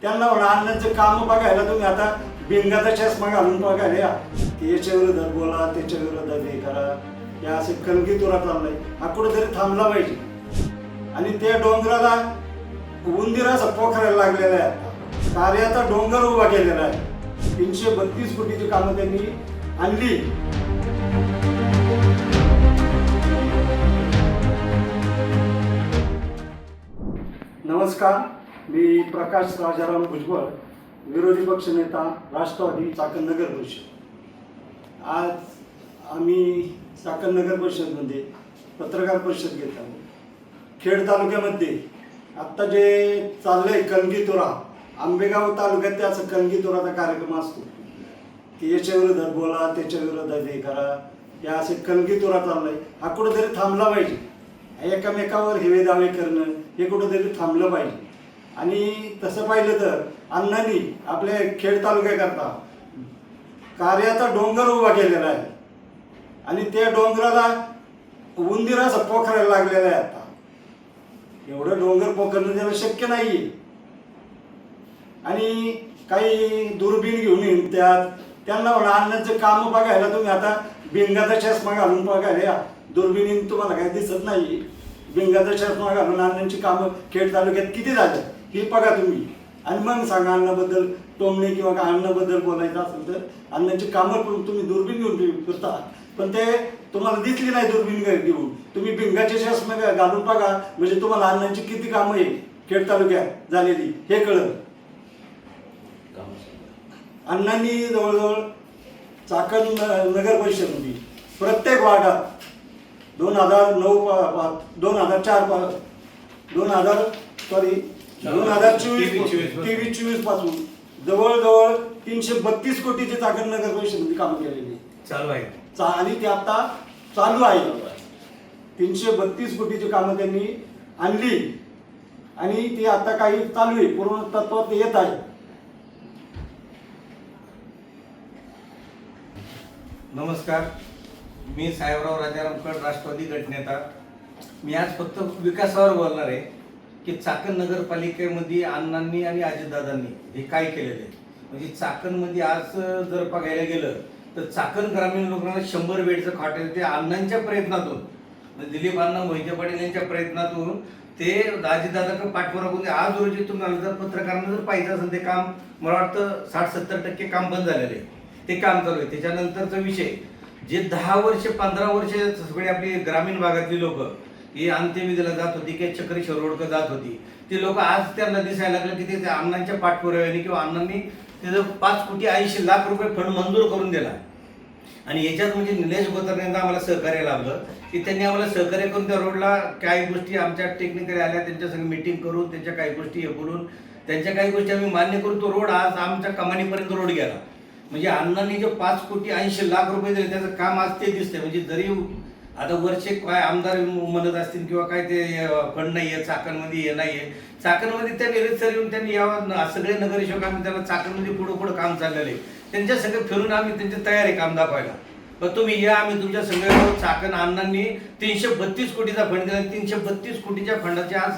त्यांना म्हणा अन्नाचं काम बघायला तुम्ही आता बिंगाचा चष्मा घालून बघायला या की याच्या विरोधात बोला त्याच्या विरोधात हे करा, हे असे कलगी तुरा चाललाय, हा कुठेतरी थांबला पाहिजे. आणि त्या डोंगराला उंदीराचा पोखरायला लागलेला आहे. आता कार्याचा डोंगर उभा केलेला आहे. 332 कोटीची कामं त्यांनी आणली. नमस्कार, मी प्रकाश राजाराम भुजबळ, विरोधी पक्षनेता, राष्ट्रवादी, चाकण नगर परिषद. आज आम्ही चाकण नगर परिषदमध्ये पत्रकार परिषद घेत आहोत. खेड तालुक्यामध्ये आत्ता जे चाललंय कलगीतुरा, आंबेगाव तालुक्यात त्याचा कलगीतुराचा कार्यक्रम असतो की याच्या विरोधात बोला त्याच्या विरोधात हे करा, हे असे कलगीतुरा चाललाय, हा कुठेतरी थांबला पाहिजे. एकमेकावर हेवे दावे करणं हे कुठेतरी थांबलं पाहिजे. आणि तसं पाहिलं तर अण्णांनी आपल्या खेड तालुक्याकरता कार्याचा डोंगर उभा केलेला आहे. आणि त्या डोंगराला उंदीराचा पोखरायला लागलेला आहे. आता एवढं डोंगर पोखरणं त्याला शक्य नाहीये. आणि काही दुर्बीण घेऊन येईन त्यांना म्हणा अन्नाचं काम बघायला तुम्ही आता बिंगाचा चष्मा घालून बघायला या. दुर्बिणीने तुम्हाला काही दिसत नाही. बिंगाचा चष्मा घालून अन्नाची कामं खेड तालुक्यात किती झालं हे बघा तुम्ही. आणि मग सांगा अन्नाबद्दल टोमणे किंवा अन्नाबद्दल बोलायचं असेल तर अन्नाची कामं पण तुम्ही दुर्बीण घेऊन फिरता, पण ते तुम्हाला दिसली नाही दुर्बीण घेऊन. तुम्ही बिंगाचे चष्मे घालून बघा, म्हणजे तुम्हाला अन्नाची किती कामं आहे खेड तालुक्यात झालेली हे कळलं. अण्णांनी जवळजवळ चाकण नगर परिषदमध्ये प्रत्येक वार्डात 2023-24 पासून जवळजवळ 332 कोटीची चाकण नगर परिषदेमध्ये काम केलेली चालू आहे. आणि ते आता चालू आहे. 332 कोटीची कामं त्यांनी आणली आणि ती आता काही चालू आहे, पूर्ण तत्वात येत आहे. नमस्कार, मी साहेबराव राजाराम कड, राष्ट्रवादी गटनेता. मी आज फक्त विकासावर बोलणार आहे की चाकण नगरपालिकेमध्ये अण्णांनी आणि अजितदादांनी हे काय केलेलं आहे. म्हणजे चाकणमध्ये आज जर बघायला गेलं तर चाकण ग्रामीण रुग्णालय 100 बेडचं खाट आहे. ते अण्णांच्या प्रयत्नातून, म्हणजे दिलीप अण्णा मोहिते पाटील यांच्या प्रयत्नातून ते अजितदादाकडे पाठपुरावा करून आज रोजी तुम्हाला जर पत्रकारांना जर पाहिजे असेल ते काम, मला वाटतं 60-70% काम बंद झालेलं आहे. ते काम चालू आहे. त्याच्यानंतरचा विषय जे 10 वर्ष 15 वर्ष सगळे आपली ग्रामीण भागातली लोक ही अंत्यविधीला जात होती किंवा चक्री शिरोडकर जात होती, ते लोक आज त्यांना दिसायला लागलं की ते अण्णांच्या पाठपुराव्याने किंवा अण्णांनी त्याचं 5,80,00,000 रुपये फंड मंजूर करून दिला. आणि याच्यात म्हणजे निलेश गोतरनेंदा आम्हाला सहकार्य लाभलं की त्यांनी आम्हाला सहकार्य करून त्या रोडला काही गोष्टी आमच्या टेक्निकली आल्या, त्यांच्या संग मीटिंग करून त्यांच्या काही गोष्टी हे बोलून त्यांच्या काही गोष्टी आम्ही मान्य करून तो रोड आज आमच्या कमानीपर्यंत रोड गेला. म्हणजे अण्णांनी जे 5,80,00,000 रुपये दिले त्याचं काम आज ते दिसतंय. म्हणजे जरी आता वरचे काय आमदार म्हणत असतील किंवा काय ते फंड नाहीये चाकणमध्ये, हे नाहीये चाकणमध्ये, त्या निरीक्षर येऊन त्यांनी यावं सगळे नगरसेवक आम्ही त्याला चाकणमध्ये पुढं काम चाललेलं आहे. त्यांच्या सगळं फिरून आम्ही त्यांची तयारी काम दाखवायला. पण तुम्ही या, आम्ही तुमच्या सगळ्या चाकण अण्णांनी 332 कोटीचा फंड दिला. 332 कोटीच्या फंडाची आज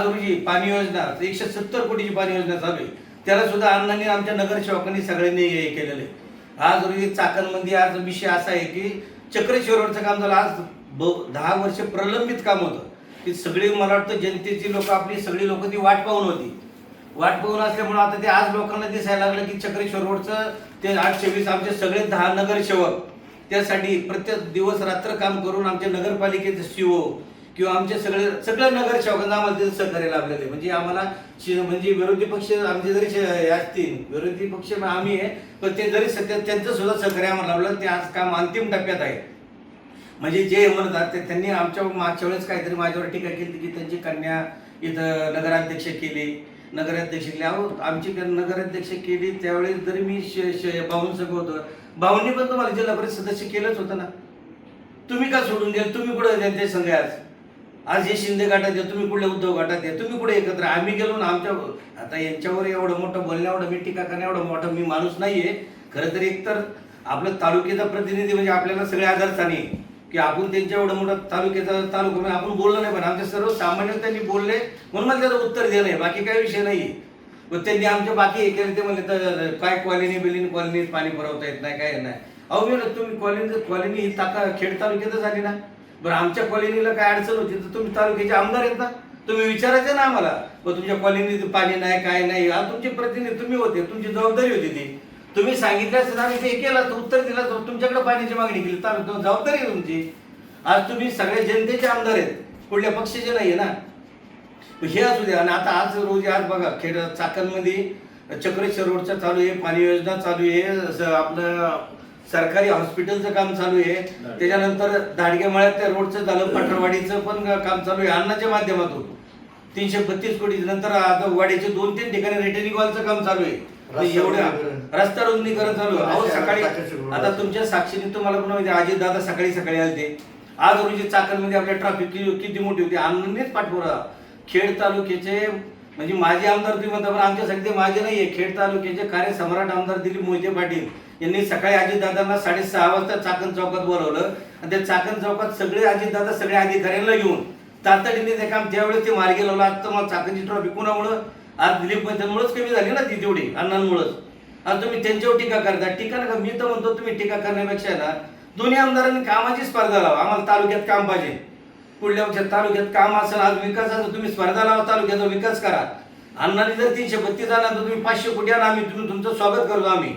रोजी पाणी योजना 170 कोटीची पाणी योजना चालू आहे. त्याला सुद्धा अण्णांनी आमच्या नगरसेवकांनी सगळ्यांनी हे केलेलं आहे. आज रोजी चाकणमध्ये आज विषय असा आहे की चक्रेश्वर रोडचं काम झालं. आज 10 वर्ष प्रलंबित काम होतं की सगळी, मला वाटतं जनतेची लोक, आपली सगळी लोक ती वाट पाहून होती. वाट पाहून असल्यामुळे आता ते आज लोकांना दिसायला लागलं की चक्रेश्वर रोडचं ते 820 आमचे सगळे 10 नगरसेवक त्यासाठी प्रत्येक दिवस रात्र काम करून आमच्या नगरपालिकेचे सीओ किंवा आमचे सगळ्या नगरसेवकांना आम्हाला त्याचं सहकार्य लाभलेलं आहे. म्हणजे आम्हाला म्हणजे विरोधी पक्ष आमचे जरी असतील, विरोधी पक्ष आम्ही आहे, पण ते जरी सध्या त्यांचं सुद्धा सहकार्य आम्हाला लाभलं. ते आज काम अंतिम टप्प्यात आहे. म्हणजे जे म्हणतात ते त्यांनी आमच्या मागच्या वेळेस काहीतरी माझ्यावर टीका केली की त्यांची कन्या इथं नगराध्यक्ष केली. अहो आमची नगराध्यक्ष केली त्यावेळेस जरी मी भाऊंसंग होतो, भाऊंनी पण तुम्हाला जिल्हा परिषद सदस्य केलंच होतं ना. तुम्ही का सोडून द्याल? तुम्ही कुठं त्यांच्या संघ आज हे शिंदे गटात आहे, तुम्ही कुठल्या उद्धव गटात आहे, तुम्ही कुठे एकत्र. आम्ही गेलो ना आमच्या, आता यांच्यावर एवढं मोठं बोलण्या, एवढं मी टीका करण्या, एवढं मोठं मी माणूस नाहीये खरं तर. एकतर आपलं तालुक्याचा प्रतिनिधी म्हणजे आपल्याला सगळे आदरस्थानी की आपण त्यांच्या एवढं मोठं तालुका आपण बोललो नाही, पण आमच्या सर्व सामान्य त्यांनी बोलले म्हणून मला त्याचं उत्तर दिलं आहे, बाकी काही विषय नाही. मग त्यांनी आमचे बाकी हे केले ते म्हणले तर काय कॉलनीत पाणी पुरवता येत नाही काय नाही. अहो मी म्हणलं, तुम्ही कॉलनी ही खेड तालुक्यातच आली ना. बरं आमच्या कॉलनीला काय अडचण होती तर तुम्ही तालुक्याचे आमदार आहेत ना, तुम्ही विचारायचं ना आम्हाला. मग तुमच्या कॉलनीत पाणी नाही काय नाही, हा तुमचे प्रतिनिधी तुम्ही होते, तुमची जबाबदारी होती ती. तुम्ही सांगितलं असतं आम्ही ते केलं, उत्तर दिलं तर तुमच्याकडे पाण्याची मागणी केली, जबाबदारी आहे तुमची. आज तुम्ही सगळ्या जनतेचे आमदार आहेत, कुठल्या पक्षाचे नाहीये ना. हे असू द्या. आणि आता आज बघा खेड चाकणमध्ये चक्रेश्वर रोडचं चालू आहे, पाणी योजना चालू आहे, आपलं सरकारी हॉस्पिटलचं काम चालू आहे, त्याच्यानंतर दाडगेमळ्यात त्या रोडचं झालं, पटरवाडीचं पण काम चालू आहे अन्नाच्या माध्यमातून 332 कोटी. नंतर आता वाडीचे 2-3 ठिकाणी रिटर्निंग वॉलचं काम चालू आहे, एवढ्या रस्ता रुंदीकरण चालू आहे. अहो सकाळी आता तुमच्या साक्षीने तुम्हाला पण माहिती अजित दादा सकाळी आले. आज रोजी चाकणमध्ये आपल्या ट्रॅफिक किती मोठी होती, अन्नानेच पाठपुरा. खेड तालुक्याचे म्हणजे माजी आमदार तुम्ही म्हणता, पण आमच्यासाठी ते माझे नाहीये. खेड तालुक्याचे कार्यसम्राट आमदार दिलीप मोहिते पाटील यांनी सकाळी अजितदादांना 6:30 वाजता चाकण चौकात बोलावलं आणि त्या चाकण चौकात सगळे अजितदादा सगळ्या अधिकाऱ्यांना घेऊन तातडीने ते काम त्यावेळेस ते मार्गी लावलं. आता मग चाकणची ट्रॉफिक कोणामुळं? आज दिलीप मोहितेमुळेच कमी झाली ना ती, तेवढी अण्णांमुळेच. आज तुम्ही त्यांच्यावर टीका करता. टीका नका, मी तर म्हणतो तुम्ही टीका करण्यापेक्षा ना दोन्ही आमदारांनी कामाची स्पर्धा लावा. आम्हाला तालुक्यात काम पाहिजे, पुढल्या पक्षात तालुक्यात काम असेल, आज विकासाचं तुम्ही स्पर्धा लावा, तालुक्याचा विकास करा. अण्णांनी जर 332 आणा तर तुम्ही 500 कोटी आणा, आम्ही तुमचं स्वागत करतो.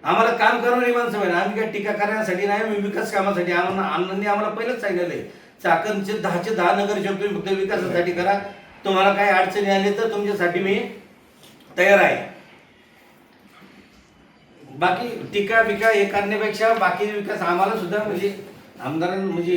आम्हाला काम करणारी माणसं पाहिजे, आम्ही काय टीका करण्यासाठी नाही, आम्ही विकास कामासाठी. अण्णांनी आम्हाला पहिलंच सांगितलंय चाकणचे 10 नगरसेवक तुम्ही फक्त विकासासाठी करा. तुम्हाला काही अडचणी आली तर तुमच्यासाठी मी तयार आहे. बाकी टीका बिका हे करण्यापेक्षा बाकी विकास आम्हाला सुद्धा म्हणजे आमदारांना म्हणजे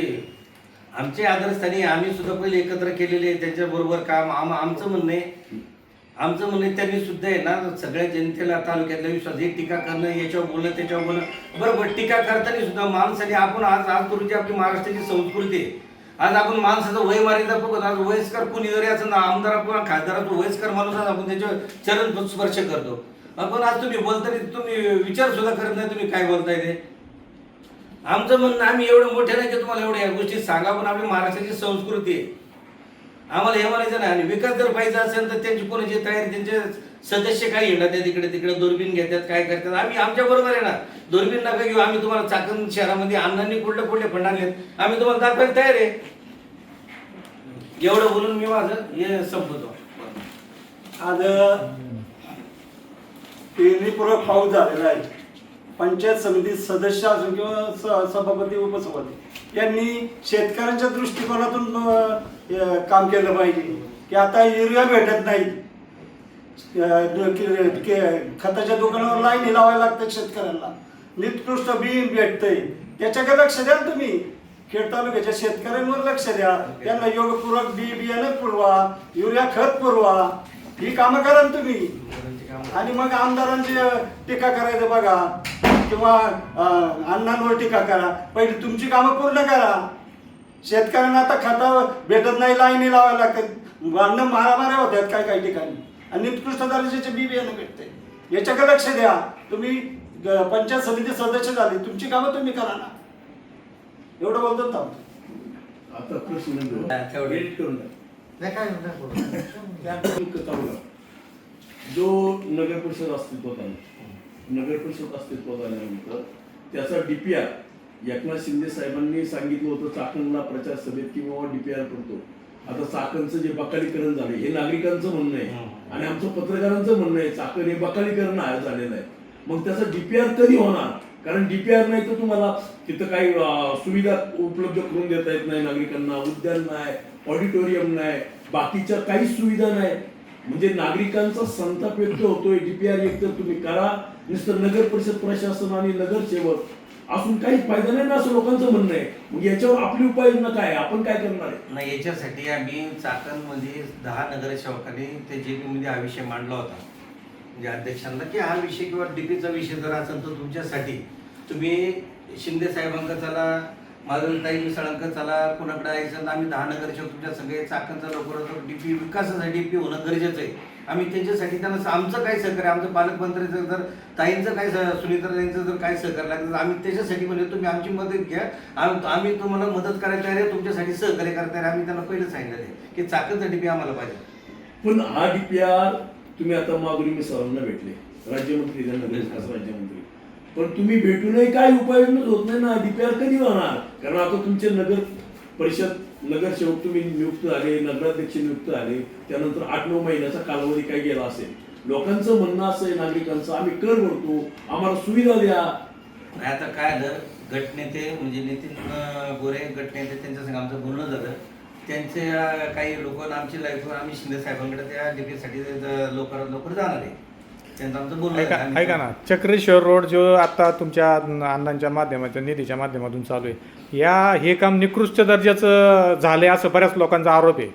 आमचे आदरस्थानी आम्ही सुद्धा पहिले एकत्र केलेले त्यांच्या बरोबर काम. आमचं म्हणणं आहे त्यांनी सुद्धा आहे ना सगळ्या जनतेला तालुक्यातला विश्वास, हे टीका करणं, याच्यावर बोलणं त्याच्यावर बोलणं बरोबर. टीका करताना सुद्धा माणसाने आपण आज तुमची आपली महाराष्ट्राची संस्कृती आहे. आज आपण माणसाचं वय मारिता बघत, आज वयस्कर कुणी जरी असं ना आमदार आपण खासदाराचं वयस्कर माणूस आपण त्याच्यावर चरण स्पर्श करतो. आपण आज तुम्ही बोलताना तुम्ही विचार सुद्धा करत नाही तुम्ही काय बोलताय ते. आमचं म्हणणं आम्ही एवढं मोठे नाही की तुम्हाला एवढ्या या गोष्टी सांगा, पण आपली महाराष्ट्राची संस्कृती आहे, आम्हाला हे म्हणायचं नाही. आणि विकास जर पाहिजे असेल तर त्यांची कोणाची तयारी, त्यांचे सदस्य काय येणार त्या तिकडे दुर्बीन घेतात काय करतात. आम्ही आमच्या बरोबर आहे ना, दुर्बीन नका घेऊ. आम्ही तुम्हाला चाकण शहरामध्ये अण्णांनी कुठले फंड आणलेत आम्ही तुम्हाला दाखवायला तयार आहे. एवढं बोलून मी माझं हे संपवतो. आज पेरणीपूर्वक पाऊस झालेला आहे. पंचायत समिती सदस्य असून किंवा सभापती उपसभापती यांनी शेतकऱ्यांच्या दृष्टिकोनातून काम केलं पाहिजे की आता युरिया भेटत नाही, खताच्या दुकानावर लाईनी लावायला लागतात शेतकऱ्यांना, निकृष्ट बी भेटतंय, त्याच्याकडे लक्ष द्या तुम्ही. खेड तालुक्याच्या शेतकऱ्यांवर लक्ष द्या, त्यांना योगपूर्वक बियाणं पुरवा, युरिया खत पुरवा, ही कामं करा तुम्ही. आणि मग आमदारांची टीका करायचं बघा किंवा अण्णांवर टीका करा, पहिली तुमची कामं पूर्ण करा. शेतकऱ्यांना आता खता भेटत नाही, लाईनी लावायला लागतात, अन्न मारामाऱ्या होत्यात काही ठिकाणी, आणि निकृष्ट दर्जाचे बियाणं भेटते. याच्याकडे लक्ष द्या तुम्ही. पंचायत समिती सदस्य झाले, तुमची कामं तुम्ही करा ना. एवढं बोलतो ना आता प्रश्न जो नगर परिषद अस्तित्वात आला, नगर परिषद अस्तित्वात आल्यानंतर त्याचा DPR एकनाथ शिंदे साहेबांनी सांगितलं होतं चाकणला प्रचार सभेत की बाबा DPR करतो. आता चाकणचं जे बकालीकरण झाले हे नागरिकांचं म्हणणं आहे आणि आमचं पत्रकारांचं म्हणणं आहे चाकण हे बकालीकरण झालेलं आहे. मग त्याचा DPR कधी होणार? कारण DPR नाही तर तुम्हाला तिथं काही सुविधा उपलब्ध करून देता येत नाही नागरिकांना, उद्यान नाही, ऑडिटोरियम नाही, बाकीच्या काही सुविधा नाही. म्हणजे नागरिकांचा संताप व्यक्त होतोय. DPR एक तर तुम्ही करा, नुसतं नगर परिषद प्रशासन आणि नगरसेवक असून काही फायदा नाही ना असं लोकांचं म्हणणं आहे. मग याच्यावर आपली उपाययोजना काय, आपण काय करणार आहे? नाही, याच्यासाठी आम्ही चाकणमध्ये 10 नगरसेवकांनी ते JP मध्ये हा विषय मांडला होता, म्हणजे अध्यक्षांना, की हा विषय किंवा DPचा विषय जर असेल तर तुमच्यासाठी तुम्ही शिंदे साहेबांका चला, माधवताई मिसळांका चला, कुणाकडे यायचं आम्ही 10 नगरसेवक तुमच्या सगळे चाकणचा लवकरात DP विकासासाठी DP होणं गरजेचं आहे. आम्ही त्यांच्यासाठी त्यांना आमचं काय सहकार्य, आमचं पालकमंत्र्यांचं जर ताईंचं काय सुनीताईंचं जर काय सहकार्य लागतं तर आम्ही त्याच्यासाठी म्हणजे तुम्ही आमची मदत घ्या, आम्ही तुम्हाला मदत करायला तयार आहे, तुमच्यासाठी सहकार्य करता आहे. आम्ही त्यांना पहिलं सांगितलं आहे की चाकणचा DP आम्हाला पाहिजे. पण हा DPR तुम्ही आता माधुरी मिसाळांना भेटले, राज्यमंत्री नगर विकास राज्यमंत्री, पण तुम्ही भेटूनही काही उपाययोजना होत नाही ना. डीपीआर कधी होणार? कारण आता तुमचे नगर परिषद नगरसेवक तुम्ही नियुक्त झाले, नगराध्यक्ष नियुक्त झाले, त्यानंतर 8-9 महिन्याचा कालावधी काय गेला असेल. लोकांचं म्हणणं असं आहे, नागरिकांचं, आम्ही कर भरतो, आम्हाला सुविधा द्या. आता काय झालं, गटनेते म्हणजे नितीन गोरे गटनेते त्यांच्या संग आमचं बोलणं झालं. त्यांचे काही लोक आमची लाईफ आम्ही शिंदे साहेबांकडे त्या डीपीसाठी लवकरात लवकर जाणार आहे. त्यांचं आमचं बोलणं झालं. ऐका ना, चक्रेश्वर रोड जो आता तुमच्या अण्णांच्या माध्यमातून निधीच्या माध्यमातून चालू आहे, हे काम निकृष्ट दर्जाचं झालंय असं बऱ्याच लोकांचा आरोप आहे.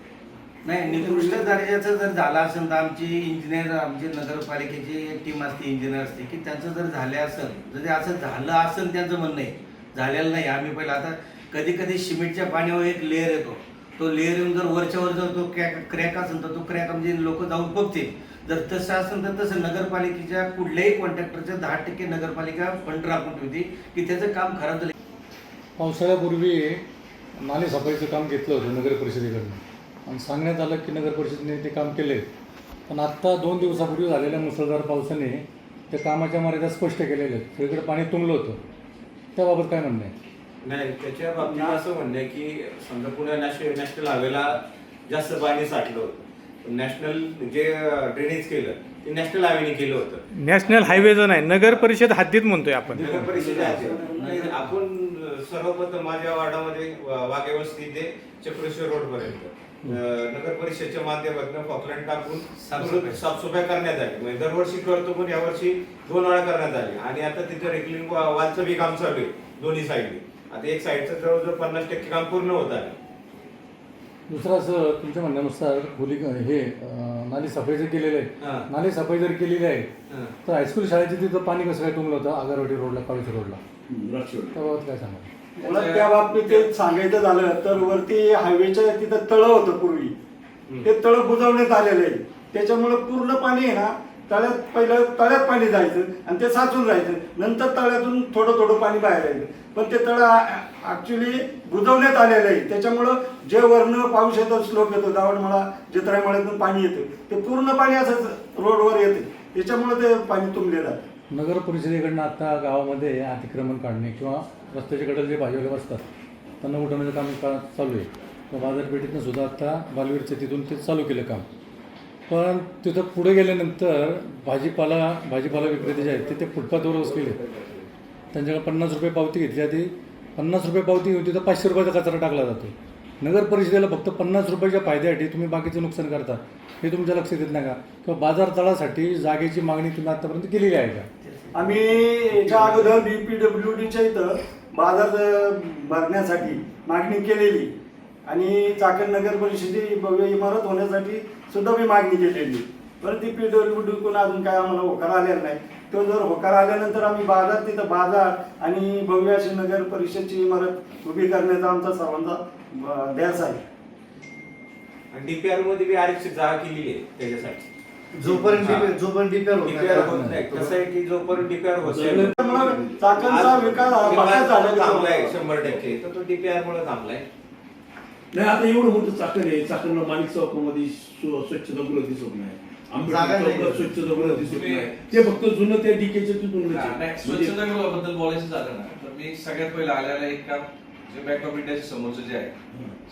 नाही, निकृष्ट दर्जाचं जर झालं असेल तर आमची इंजिनियर, आमची नगरपालिकेची टीम असते, इंजिनियर असते, की त्यांचं जर झालं असेल, जर असं झालं असेल त्यांचं म्हणणं आहे, झालेलं नाही. आम्ही पहिला आता कधी कधी सिमेंटच्या पाण्यावर एक लेअर येतो, तो लेअर येऊन जर वरच्यावर जर तो क्रॅक असेल तर तो क्रॅक म्हणजे लोक जाऊन बघतील. जर तसं असेल तर तसं नगरपालिकेच्या कुठल्याही कॉन्ट्रॅक्टरच्या 10% नगरपालिका फंड राखून ठेवते की त्याचं काम खराब झालं. पावसाळ्यापूर्वी नाले सफाईचं काम घेतलं होतं नगर परिषदेकडनं आणि सांगण्यात आलं की नगर परिषदेने ते काम केले. पण आत्ता 2 दिवसापूर्वी झालेल्या मुसळधार पावसाने त्या कामाच्या मर्यादा स्पष्ट केलेल्या आहेत. सगळीकडे पाणी तुंबलं होतं, त्याबाबत काय म्हणणं आहे? नाही, त्याच्या बाबतीत असं म्हणणं आहे की समजा पुणे नॅशनल हायवेला जास्त पाणी साठलं होतं. नॅशनल जे ड्रेनेज केलं ते नॅशनल हायवेने केलं होतं. नॅशनल हायवेचं नाही, नगर परिषद हद्दीत म्हणतोय आपण. नगर परिषदेचे आपण सर्वप्रथम माझ्या वार्डामध्ये वाघेवस्ती ते चक्रेश्वर रोड पर्यंत नगर परिषदेच्या माध्यमातून फॉकलँड टाकून साफसफाई करण्यात आली. म्हणजे दरवर्षी करतो, पण यावर्षी 2 वेळा करण्यात आली. आणि आता तिथं रेकलिंग वालचं बी काम चालू आहे दोन्ही साईडने. आता एक साईडचं जवळजवळ 50% काम पूर्ण होत आहे. दुसरं असं तुमच्या म्हणण्यानुसार नाली सफाई जर केलेलं आहे, नाली सफाई जर केलेली आहे तर हायस्कूल शाळेचे तिथं पाणी कसं काय तुंबलं होतं आगारवाडी रोडला, काळूच्या रोडला, त्याबाबत काय सांगा? मला त्या बाबतीत ते सांगायचं झालं तर वरती हायवेच्या तिथं तळं होतं पूर्वी, ते तळं बुजवण्यात आलेलं आहे. त्याच्यामुळे पूर्ण पाणी आहे ना पहिलं तळ्यात पाणी जायचं आणि ते साचून राहायचं, नंतर तळ्यातून थोडं थोडं पाणी बाहेर यायचं. पण ते तळं ऍक्च्युली बुजवण्यात आलेलं आहे. त्याच्यामुळं जे वरनं पाऊस येतो, स्लोप येतो, दावडमळा जित्रामळ्यातून पाणी येतं, ते पूर्ण पाणी असंच रोडवर येते. त्याच्यामुळे ते पाणी तुंबलेलं आहे. नगर परिषदेकडनं आता गावामध्ये अतिक्रमण काढणे किंवा रस्त्याच्या कडेला जे भाजीवाले बसतात त्यांना उठवण्याचं काम चालू आहे. किंवा बाजारपेठेतनं सुद्धा आता बालवीरचं तिथून ते चालू केलं काम. पण तिथं पुढे गेल्यानंतर भाजीपाला विक्रेते जे आहेत ते फुटपाथवर बसलेले. त्यांच्याकडे 50 रुपये पावती घेतली, आधी 50 रुपये पावती होती तर 500 रुपयाचा कचरा टाकला जातो. नगर परिषदेला फक्त 50 रुपयाच्या फायद्यासाठी तुम्ही बाकीचं नुकसान करता, हे तुमच्या लक्षात येत नाही का? किंवा बाजार तळासाठी जागेची मागणी तुम्ही आतापर्यंत केलेली आहे का? आम्ही याच्या अगोदर BPWDच्या इथं बाजार भरण्यासाठी मागणी केलेली आणि चाकण नगर परिषदेची भव्य इमारत होण्यासाठी सुद्धा मी मागणी केलेली. परत BPWD कोण अजून काय आम्हाला होकार आलेला नाही. तो जर होकार आल्यानंतर आम्ही तिथं बाजार आणि भव्य अशी नगर परिषदची इमारत उभी करण्याचा आमचा सर्वांचा ध्यास आहे. आणि डीपीआर मध्ये बी आरक्षित जागा केलेली आहे त्याच्यासाठी. जोपर्यंत डीपीआर होत नाही, कसं आहे की जोपर्यंत डीपीआर होत चाकणचा विकास थांबलाय 100%, तर तो डीपीआर मुळे थांबलाय. नाही, आता एवढं मोठं चाकण आहे, चाकणला माणिक चौकामध्ये स्वच्छतागृह दिसत नाही, आंबेडकर चौकात स्वच्छतागृह दिसत नाही. ते फक्त जुनं त्या डीकेच्या तिथून स्वच्छतागृहाबद्दल बोलायचं झालं ना तर मी सगळ्यात पहिलं आलेलं एक काम जे बँक ऑफ इंडियाच्या समोरचं जे आहे,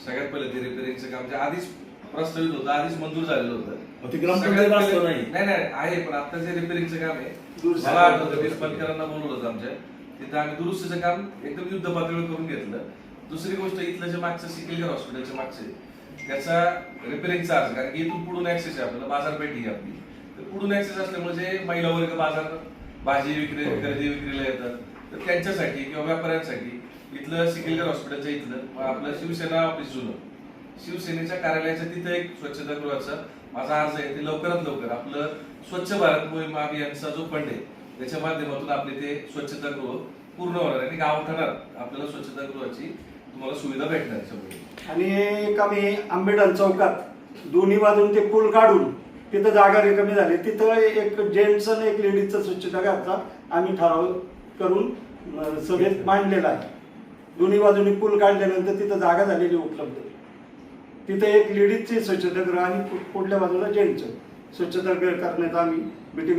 सगळ्यात पहिलं ते रिपेअरिंगचं काम जे आधीच प्रस्तावित होतं, आधीच मंजूर झालेलं होतं. ते ग्रामपंचायत असतं नाही. नाही आहे, पण आता जे रिपेअरिंगचं काम आहे मला आठवतं विस्पतकरांना बोलवलं होतं आमच्या तिथं. आम्ही दुरुस्तीचं काम एकदम युद्ध पातळीवर करून घेतलं. दुसरी गोष्ट, इथलं जे मागचं सिकलकर हॉस्पिटलच्या मागचे त्याचा रिपेअरिंग चार्ज, कारण की इथून पुढून ऍक्सेस आहे आपल्याला, बाजारपेठ ही आपली, तर पुढून ऍक्सेस असल्यामुळे जे महिला वर्ग बाजार भाजी खरेदी विक्रीला येतात तर त्यांच्यासाठी किंवा व्यापाऱ्यांसाठी इथलं सिकलकर हॉस्पिटलच्या इथलं आपलं शिवसेना ऑफिस जुनं शिवसेनेच्या कार्यालयाच्या तिथं एक स्वच्छतागृहाचा माझा अर्ज आहे. ते लवकरात लवकर आपलं स्वच्छ भारत मोहीम अभियानचा जो फंड आहे त्याच्या माध्यमातून आपले ते स्वच्छतागृह पूर्ण होणार आणि गाव ठरणार आपल्याला स्वच्छतागृहाची तुम्हाला सुविधा भेटणार. आणि एक आम्ही आंबेडकर चौकात दोन्ही बाजून ते पूल काढून तिथं जागा रिकामी झाली, तिथं एक जेंट्स आणि एक लेडीजचा स्वच्छतागृहाचा आम्ही ठराव करून सभेत मांडलेला आहे. दोन्ही बाजूनी पूल काढल्यानंतर तिथं जागा झालेली उपलब्ध. तिथं एक लेडीजची स्वच्छतागृह आणि पुढल्या बाजूला जेंट्सचं. स्वच्छता करण्याचा आम्ही मिटिंग